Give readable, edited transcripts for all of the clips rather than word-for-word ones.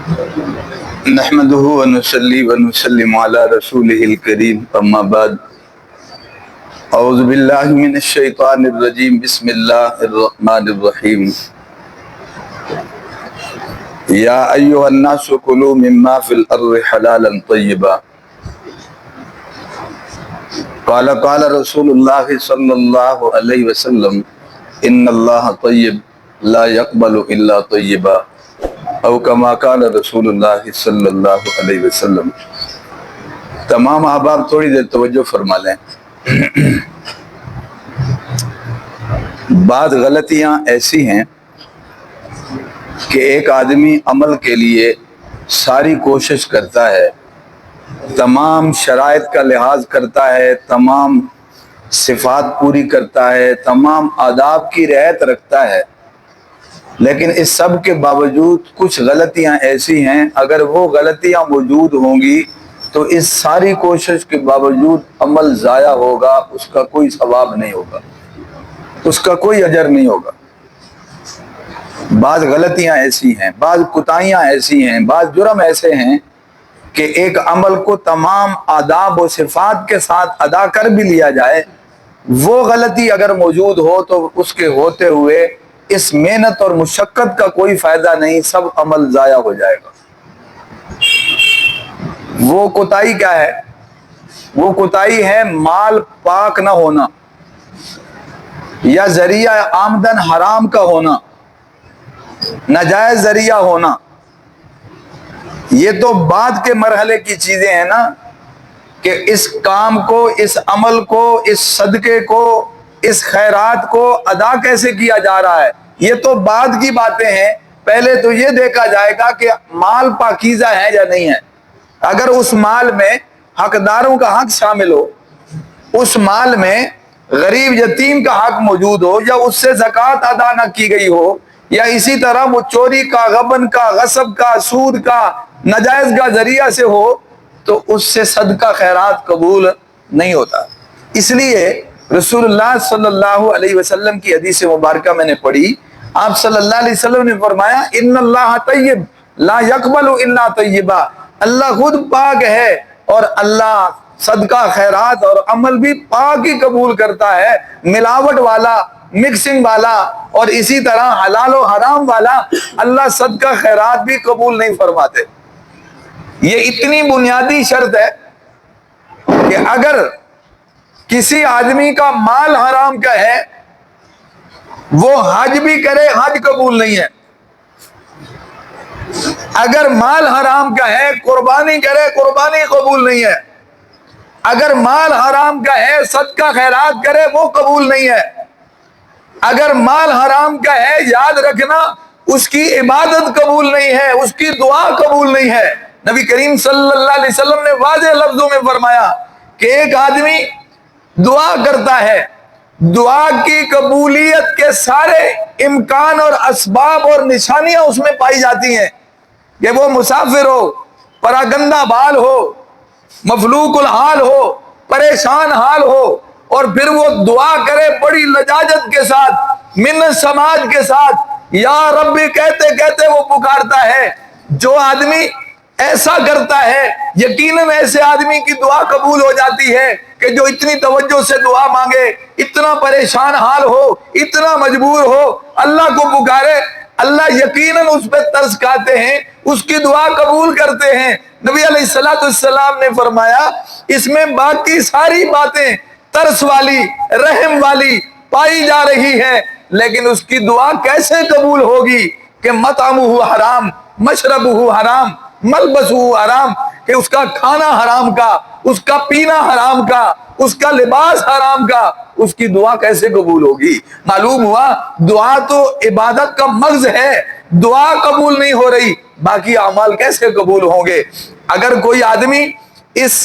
نحمده ونصلي ونسلم على رسوله الكريم اما بعد اعوذ باللہ من الشیطان الرجیم بسم اللہ الرحمن الرحیم یا ایہا الناس کلوا مما فی الارض حلالا طیبا قال رسول اللہ صلی اللہ علیہ وسلم ان اللہ طیب لا يقبل الا طیبا او کما قال رسول اللہ صلی اللہ علیہ وسلم۔ تمام احباب تھوڑی دیر توجہ فرما لیں۔ بعض غلطیاں ایسی ہیں کہ ایک آدمی عمل کے لیے ساری کوشش کرتا ہے، تمام شرائط کا لحاظ کرتا ہے، تمام صفات پوری کرتا ہے، تمام آداب کی رعایت رکھتا ہے، لیکن اس سب کے باوجود کچھ غلطیاں ایسی ہیں اگر وہ غلطیاں موجود ہوں گی تو اس ساری کوشش کے باوجود عمل ضائع ہوگا، اس کا کوئی ثواب نہیں ہوگا، اس کا کوئی اجر نہیں ہوگا۔ بعض غلطیاں ایسی ہیں، بعض کوتاہیاں ایسی ہیں، بعض جرم ایسے ہیں کہ ایک عمل کو تمام آداب و صفات کے ساتھ ادا کر بھی لیا جائے، وہ غلطی اگر موجود ہو تو اس کے ہوتے ہوئے اس محنت اور مشقت کا کوئی فائدہ نہیں، سب عمل ضائع ہو جائے گا۔ وہ کوتاہی کیا ہے؟ وہ کوتاہی ہے مال پاک نہ ہونا یا ذریعہ آمدن حرام کا ہونا، ناجائز ذریعہ ہونا۔ یہ تو بعد کے مرحلے کی چیزیں ہیں نا، کہ اس کام کو، اس عمل کو، اس صدقے کو، اس خیرات کو ادا کیسے کیا جا رہا ہے، یہ تو بعد کی باتیں ہیں۔ پہلے تو یہ دیکھا جائے گا کہ مال پاکیزہ ہے یا نہیں ہے۔ اگر اس مال میں حقداروں کا حق شامل ہو، اس مال میں غریب یتیم کا حق موجود ہو، یا اس سے زکوٰۃ ادا نہ کی گئی ہو، یا اسی طرح وہ چوری کا، غبن کا، غصب کا، سود کا، ناجائز کا ذریعہ سے ہو، تو اس سے صدقہ خیرات قبول نہیں ہوتا۔ اس لیے رسول اللہ صلی اللہ علیہ وسلم کی حدیث مبارکہ میں نے پڑھی، آپ صلی اللہ علیہ وسلم نے فرمایا ان اللہ طیب لا يقبل الا طیبا، اللہ خود پاک ہے اور اللہ صدقہ خیرات اور عمل بھی پاک ہی قبول کرتا ہے، ملاوٹ والا، مکسنگ والا اور اسی طرح حلال و حرام والا اللہ صدقہ خیرات بھی قبول نہیں فرماتے۔ یہ اتنی بنیادی شرط ہے کہ اگر کسی آدمی کا مال حرام کا ہے، وہ حج بھی کرے، حج قبول نہیں ہے۔ اگر مال حرام کا ہے، قربانی کرے، قربانی قبول نہیں ہے۔ اگر مال حرام کا ہے، صدقہ خیرات کرے، وہ قبول نہیں ہے۔ اگر مال حرام کا ہے، یاد رکھنا اس کی عبادت قبول نہیں ہے، اس کی دعا قبول نہیں ہے۔ نبی کریم صلی اللہ علیہ وسلم نے واضح لفظوں میں فرمایا کہ ایک آدمی دعا کرتا ہے، دعا کی قبولیت کے سارے امکان اور اسباب اور نشانیاں اس میں پائی جاتی ہیں، کہ وہ مسافر ہو، پراگندہ بال ہو، مفلوق الحال ہو، پریشان حال ہو، اور پھر وہ دعا کرے بڑی لجاجت کے ساتھ، منت سماج کے ساتھ، یا ربی کہتے کہتے وہ پکارتا ہے۔ جو آدمی ایسا کرتا ہے، یقیناً ایسے آدمی کی دعا قبول ہو جاتی ہے کہ جو اتنی توجہ سے دعا مانگے، اتنا پریشان حال ہو، اتنا مجبور ہو، اللہ کو پکارے، اللہ یقیناً اس پہ ترس کھاتے ہیں، اس کی دعا قبول کرتے ہیں۔ نبی علیہ السلام نے فرمایا اس میں باقی ساری باتیں ترس والی، رحم والی پائی جا رہی ہے، لیکن اس کی دعا کیسے قبول ہوگی کہ مطعمہ حرام، مشربہ حرام، ملبسہ حرام، کہ اس کا کھانا حرام کا، اس کا پینا حرام کا، اس کا لباس حرام کا، اس کی دعا کیسے قبول ہوگی؟ معلوم ہوا دعا تو عبادت کا مغز ہے، دعا قبول نہیں ہو رہی، باقی اعمال کیسے قبول ہوں گے؟ اگر کوئی آدمی اس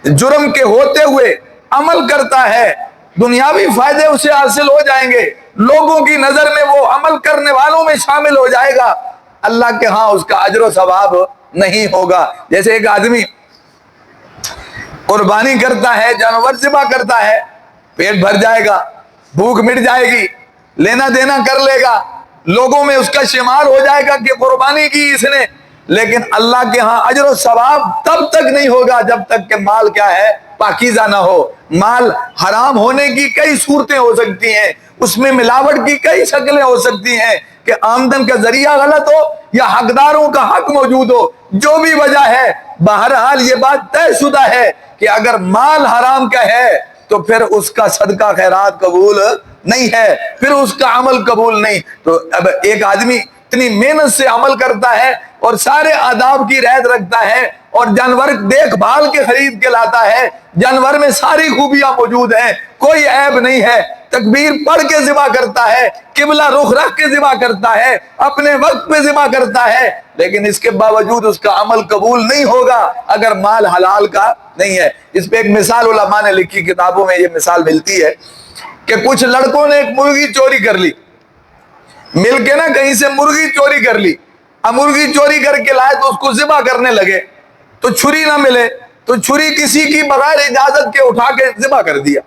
جرم کے ہوتے ہوئے عمل کرتا ہے، دنیاوی فائدے اسے حاصل ہو جائیں گے، لوگوں کی نظر میں وہ عمل کرنے والوں میں شامل ہو جائے گا، اللہ کے ہاں اس کا اجر و ثواب نہیں ہوگا۔ جیسے ایک آدمی قربانی کرتا ہے، جانور ذبح کرتا ہے، پیٹ بھر جائے گا، بھوک مٹ جائے گی، لینا دینا کر لے گا، لوگوں میں اس کا شمار ہو جائے گا کہ قربانی کی اس نے، لیکن اللہ کے ہاں اجر و ثواب تب تک نہیں ہوگا جب تک کہ مال کیا ہے؟ پاکیزہ نہ ہو۔ مال حرام ہونے کی کئی صورتیں ہو سکتی ہیں، اس میں ملاوٹ کی کئی شکلیں ہو سکتی ہیں کہ آمدن کا ذریعہ غلط ہو یا حقداروں کا حق موجود ہو، جو بھی وجہ ہے، بہرحال یہ بات طے شدہ ہے کہ اگر مال حرام کا ہے تو پھر اس کا صدقہ خیرات قبول نہیں ہے، پھر اس کا عمل قبول نہیں۔ تو اب ایک آدمی اتنی محنت سے عمل کرتا ہے اور سارے آداب کی رعایت رکھتا ہے اور جانور دیکھ بھال کے خرید کے لاتا ہے، جانور میں ساری خوبیاں موجود ہیں، کوئی عیب نہیں ہے، تکبیر پڑھ کے ذبح کرتا ہے، قبلہ رخ رکھ کے ذبح کرتا ہے، اپنے وقت پہ ذبح کرتا ہے، لیکن اس کے باوجود اس کا عمل قبول نہیں ہوگا اگر مال حلال کا نہیں ہے۔ اس پہ ایک مثال علماء نے لکھی، کتابوں میں یہ مثال ملتی ہے کہ کچھ لڑکوں نے ایک مرغی چوری کر لی، مل کے نا کہیں سے مرغی چوری کر لی۔ اب مرغی چوری کر کے لائے تو اس کو ذبح کرنے لگے تو چھری نہ ملے، تو چھری کسی کی بغیر اجازت کے اٹھا کے ذبح کر دیا۔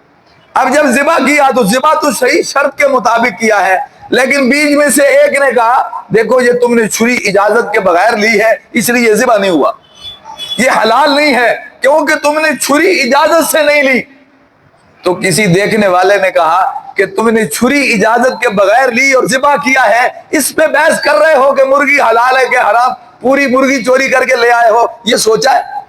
اب جب ذبح کیا تو ذبح تو صحیح شرط کے مطابق کیا ہے، لیکن بیچ میں سے ایک نے کہا دیکھو یہ تم نے چھری اجازت کے بغیر لی ہے اس لیے یہ ذبح نہیں ہوا، یہ حلال نہیں ہے کیونکہ تم نے چھری اجازت سے نہیں لی۔ تو کسی دیکھنے والے نے کہا کہ تم نے چھری اجازت کے بغیر لی اور ذبح کیا ہے، اس پہ بحث کر رہے ہو کہ مرغی حلال ہے کہ حرام، پوری مرغی چوری کر کے لے آئے ہو، یہ سوچا ہے؟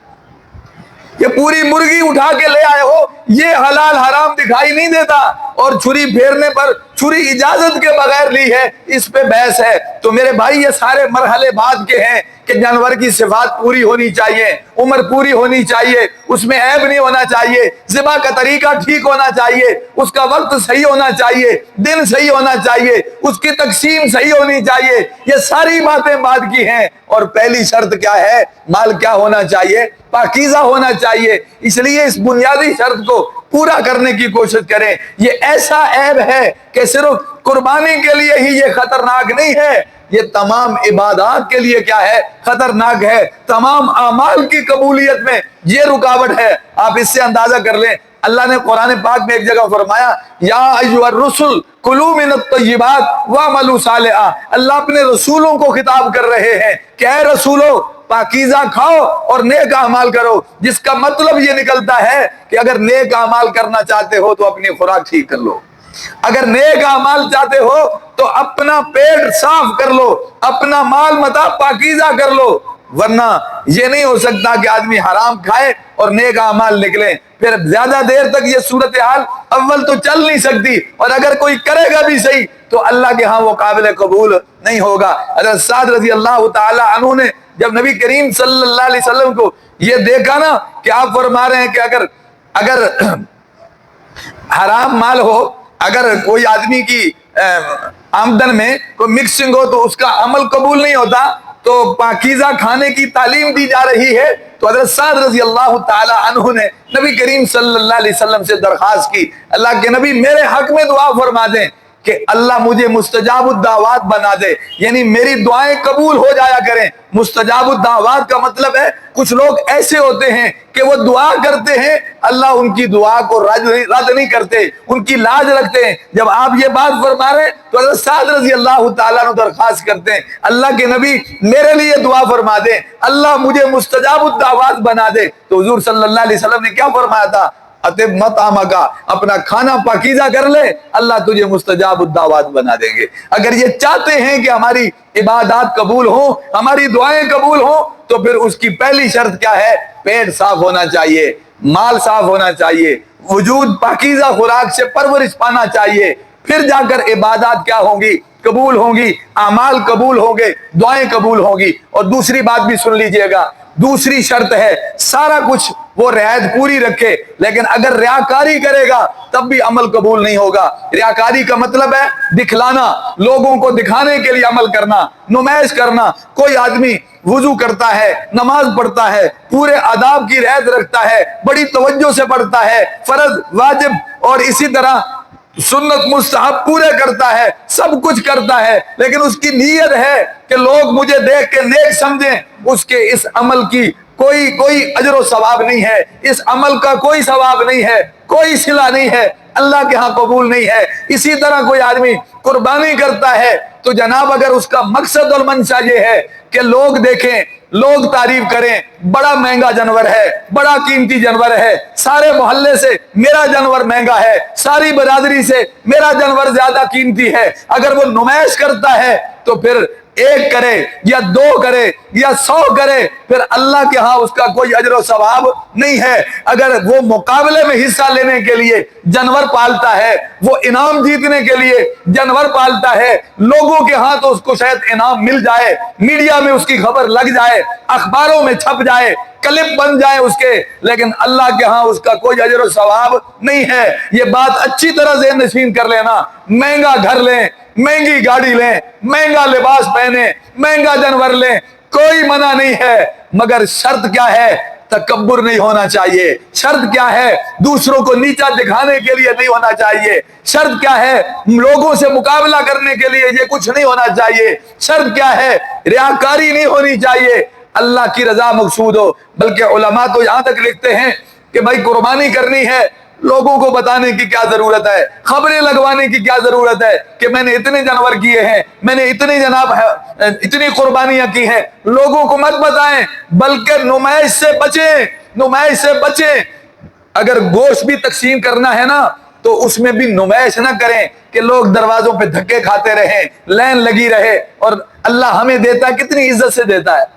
یہ پوری مرغی اٹھا کے لے آئے ہو، یہ حلال حرام دکھائی نہیں دیتا، اور چھری پھیرنے پر چھری اجازت کے بغیر لی ہے، اس پہ بحث ہے۔ تو میرے بھائی یہ سارے مرحلے بعد کے ہیں کہ جانور کی صفات پوری ہونی چاہیے، عمر پوری ہونی چاہیے، اس میں عیب نہیں ہونا چاہیے، ذبح کا طریقہ ٹھیک ہونا چاہیے، اس کا وقت صحیح ہونا چاہیے، دن صحیح ہونا چاہیے، اس کی تقسیم صحیح ہونی چاہیے، یہ ساری باتیں بعد کی ہیں۔ اور پہلی شرط کیا ہے؟ مال کیا ہونا چاہیے؟ پاکیزہ ہونا چاہیے۔ اس لیے اس بنیادی شرط کو پورا کرنے کی کوشش کریں۔ یہ ایسا عیب ہے کہ صرف قربانی کے لیے ہی یہ خطرناک نہیں ہے، یہ تمام عبادات کے لیے کیا ہے؟ خطرناک ہے، تمام اعمال کی قبولیت میں یہ رکاوٹ ہے۔ آپ اس سے اندازہ کر لیں، اللہ نے قرآن پاک میں ایک جگہ فرمایا یا ایھا الرسل کلوا من الطیبات واعملوا صالحا۔ اللہ اپنے رسولوں کو خطاب کر رہے ہیں کہ اے رسولو پاکیزہ کھاؤ اور نیک اعمال کرو، جس کا مطلب یہ نکلتا ہے کہ اگر نیک اعمال کرنا چاہتے ہو تو اپنی خوراک ٹھیک کر لو، اگر نیک اعمال چاہتے ہو تو اپنا پیٹ صاف کر لو، اپنا مال متاع پاکیزہ کر لو، ورنہ یہ نہیں ہو سکتا کہ آدمی حرام کھائے اور نیک اعمال نکلیں، پھر زیادہ دیر تک یہ صورتحال اول تو چل نہیں سکتی، اور اگر کوئی کرے گا بھی صحیح تو اللہ کے ہاں وہ قابل قبول نہیں ہوگا۔ حضرت سعد رضی اللہ تعالی عنہ نے جب نبی کریم صلی اللہ علیہ وسلم کو یہ دیکھا نا کہ آپ فرما رہے ہیں کہ اگر حرام مال ہو، اگر کوئی آدمی کی آمدن میں کوئی مکسنگ ہو تو اس کا عمل قبول نہیں ہوتا، تو پاکیزہ کھانے کی تعلیم دی جا رہی ہے، تو حضرت سعد رضی اللہ تعالی عنہ نے نبی کریم صلی اللہ علیہ وسلم سے درخواست کی، اللہ کے نبی میرے حق میں دعا فرما دیں کہ اللہ مجھے مستجاب الدعوات بنا دے، یعنی میری دعائیں قبول ہو جایا کریں۔ مستجاب الدعوات کا مطلب ہے کچھ لوگ ایسے ہوتے ہیں کہ وہ دعا کرتے ہیں، اللہ ان کی دعا کو رد نہیں کرتے، ان کی لاج رکھتے ہیں۔ جب آپ یہ بات فرما رہے ہیں تو حضرت سعد رضی اللہ تعالیٰ عنہ درخواست کرتے ہیں اللہ کے نبی میرے لیے دعا فرما دیں، اللہ مجھے مستجاب الدعوات بنا دے۔ تو حضور صلی اللہ علیہ وسلم نے کیا فرمایا تھا؟ اطب مطعمک، اپنا کھانا پاکیزہ کر لے، اللہ تجھے مستجاب الدعوات بنا دیں گے۔ اگر یہ چاہتے ہیں کہ ہماری عبادات قبول ہوں، ہماری دعائیں قبول ہوں، تو پھر اس کی پہلی شرط کیا ہے؟ پیٹ صاف ہونا چاہیے، مال صاف ہونا چاہیے، وجود پاکیزہ خوراک سے پرورش پانا چاہیے، پھر جا کر عبادات کیا ہوں گی؟ قبول ہوں گی، اعمال قبول ہوں گے، دعائیں قبول ہوں گی۔ اور دوسری بات بھی سن لیجئے گا، دوسری شرط ہے سارا کچھ وہ رعایت پوری رکھے، لیکن اگر ریاکاری کرے گا تب بھی عمل قبول نہیں ہوگا۔ ریاکاری کا مطلب ہے دکھلانا، لوگوں کو دکھانے کے لیے عمل کرنا، نمائش کرنا۔ کوئی آدمی وضو کرتا ہے، نماز پڑھتا ہے، پورے آداب کی رعایت رکھتا ہے، بڑی توجہ سے پڑھتا ہے، فرض واجب اور اسی طرح سنت مستحب پورے کرتا ہے، سب کچھ کرتا ہے، لیکن اس کی نیت ہے کہ لوگ مجھے دیکھ کے نیک سمجھیں، اس کے اس عمل کی کوئی اجر و ثواب نہیں ہے، اس عمل کا کوئی ثواب نہیں ہے، کوئی صلہ نہیں ہے، اللہ کے ہاں قبول نہیں ہے۔ اسی طرح کوئی آدمی قربانی کرتا ہے تو جناب اگر اس کا مقصد اور منشا یہ ہے کہ لوگ دیکھیں لوگ تعریف کریں بڑا مہنگا جانور ہے، بڑا قیمتی جانور ہے، سارے محلے سے میرا جانور مہنگا ہے، ساری برادری سے میرا جانور زیادہ قیمتی ہے، اگر وہ نمائش کرتا ہے تو پھر ایک کرے یا دو کرے یا 100 کرے، پھر اللہ کے ہاں اس کا کوئی اجر و ثواب نہیں ہے۔ اگر وہ مقابلے میں حصہ لینے کے لیے جانور پالتا ہے، وہ انعام جیتنے کے لیے جانور پالتا ہے، لوگوں کے ہاں تو اس کو شاید انعام مل جائے، میڈیا میں اس کی خبر لگ جائے، اخباروں میں چھپ جائے، کلپ بن جائے اس کے، لیکن اللہ کے ہاں اس کا کوئی اجر و ثواب نہیں ہے۔ یہ بات اچھی طرح ذہن نشین کر لینا۔ مہنگا گھر لیں، مہنگی گاڑی لیں، مہنگا لباس پہنیں، مہنگا جانور لیں، کوئی منع نہیں ہے، مگر شرط کیا ہے؟ تکبر نہیں ہونا چاہیے۔ شرط کیا ہے؟ دوسروں کو نیچا دکھانے کے لیے نہیں ہونا چاہیے۔ شرط کیا ہے؟ لوگوں سے مقابلہ کرنے کے لیے یہ کچھ نہیں ہونا چاہیے۔ شرط کیا ہے؟ ریاکاری نہیں ہونی چاہیے، اللہ کی رضا مقصود ہو۔ بلکہ علماء تو یہاں تک لکھتے ہیں کہ بھائی قربانی کرنی ہے، لوگوں کو بتانے کی کیا ضرورت ہے، خبریں لگوانے کی کیا ضرورت ہے کہ میں نے اتنے جانور کیے ہیں، میں نے اتنی قربانیاں کی ہیں۔ لوگوں کو مت بتائیں، بلکہ نمائش سے بچیں، نمائش سے بچیں۔ اگر گوشت بھی تقسیم کرنا ہے نا تو اس میں بھی نمائش نہ کریں کہ لوگ دروازوں پہ دھکے کھاتے رہیں، لائن لگی رہے۔ اور اللہ ہمیں دیتا کتنی عزت سے دیتا ہے،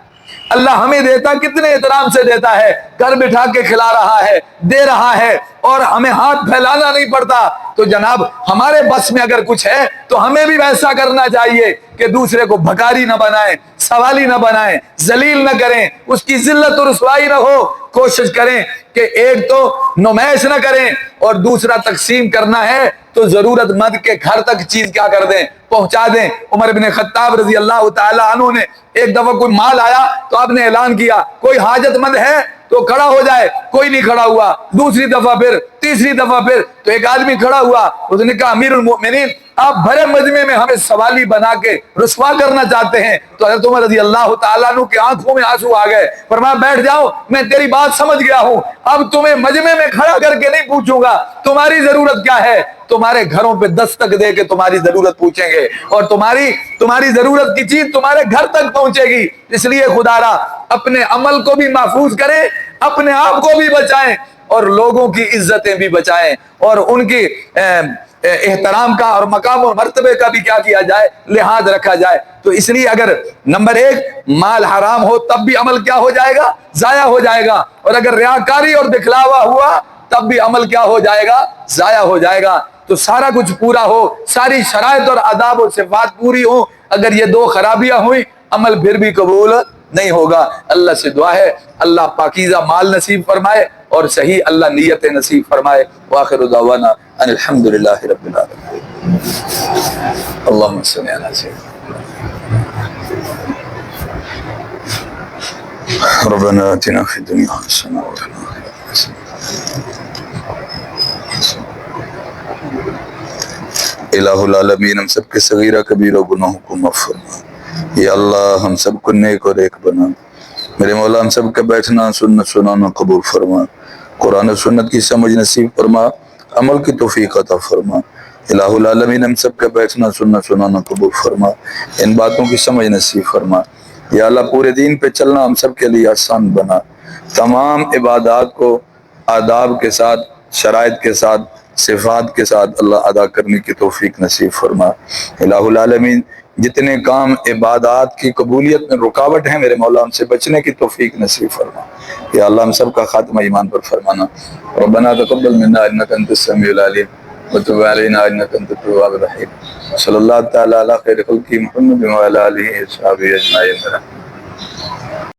اللہ ہمیں دیتا کتنے احترام سے دیتا ہے، گھر بٹھا کے کھلا رہا ہے، دے رہا ہے، اور ہمیں ہاتھ پھیلانا نہیں پڑتا۔ تو جناب ہمارے بس میں اگر کچھ ہے تو ہمیں بھی ویسا کرنا چاہیے کہ دوسرے کو بھکاری نہ بنائیں، سوالی نہ بنائیں، ذلیل نہ کریں، اس کی ذلت و رسوائی نہ ہو۔ کوشش کریں کہ ایک تو نمائش نہ کریں، اور دوسرا تقسیم کرنا ہے تو ضرورت مند کے گھر تک چیز کیا کر دیں، پہنچا دیں۔ عمر بن خطاب رضی اللہ تعالی عنہ نے ایک دفعہ کوئی مال آیا تو آپ نے اعلان کیا کوئی حاجت مند ہے تو کھڑا ہو جائے، کوئی نہیں کھڑا ہوا۔ دوسری دفعہ پھر، تیسری دفعہ پھر، تو ایک آدمی کھڑا ہوا، اس نے کہا امیر المؤمنین آپ بھرے مجمع میں ہمیں سوالی بنا کے رسوا کرنا چاہتے ہیں۔ تو حضرت عمر رضی اللہ تعالیٰ عنہ کی آنکھوں میں آنسو آ گئے، فرمایا بیٹھ جاؤ، میں تیری بات سمجھ گیا ہوں، اب تمہیں مجمع میں کھڑا کر کے نہیں پوچھوں گا تمہاری ضرورت کیا ہے، تمہارے گھروں پہ دستک دے کے تمہاری ضرورت پوچھیں گے، اور تمہاری ضرورت کی چیز تمہارے گھر تک پہنچے گی۔ اس لیے خدا را اپنے عمل کو بھی محفوظ کریں، اپنے آپ کو بھی بچائیں، اور لوگوں کی عزتیں بھی بچائیں، اور ان کی احترام کا اور مقام و مرتبے کا بھی کیا جائے، لحاظ رکھا جائے۔ تو اس لیے اگر نمبر 1 مال حرام ہو تب بھی عمل کیا ہو جائے گا؟ ضائع ہو جائے گا، اور اگر ریاکاری اور دکھلاوا ہوا تب بھی عمل کیا ہو جائے گا؟ ضائع ہو جائے گا۔ تو سارا کچھ پورا ہو، ساری شرائط اور آداب و صفات پوری ہو، اگر یہ 2 خرابیاں ہوئیں عمل پھر بھی قبول نہیں ہوگا۔ اللہ سے دعا ہے اللہ پاکیزہ مال نصیب فرمائے اور صحیح اللہ نیت نصیب فرمائے۔ وآخر دعوانا ان الحمدللہ رب العالمین۔ اللہم صلی علی سیدنا ربنا آتنا فی الدنیا حسنہ وفی الآخرۃ حسنہ۔ الہ العالمین ہم سب کے صغیرہ کبیرہ گناہوں کو معاف فرما۔ یا اللہ ہم سب کو نیک اور ایک بنا۔ میرے مولا ہم سب کا بیٹھنا سننا سنانا قبول فرما، قرآن و سنت کی سمجھ نصیب فرما، عمل کی توفیق عطا فرما۔ الہ العالمین ہم سب کا بیٹھنا سننا سنانا قبول فرما، ان باتوں کی سمجھ نصیب فرما۔ یا اللہ پورے دین پہ چلنا ہم سب کے لیے آسان بنا، تمام عبادات کو آداب کے ساتھ، شرائط کے ساتھ، صفات کے ساتھ اللہ ادا کرنے کی توفیق نصیب فرما۔ الہ العالمین جتنے کام عبادات کی قبولیت میں رکاوٹ ہیں میرے مولا ان سے بچنے کی توفیق نصیب فرما۔ یا اللہ ہم سب کا خاتمہ ایمان پر فرمانا۔ ربنا تقبل منا انک انت السمیع العلیم وتب علینا انک انت التواب الرحیم۔ صلی اللہ تعالی علی خیر خلقہ محمد وعلی آلہ وصحبہ اجمعین۔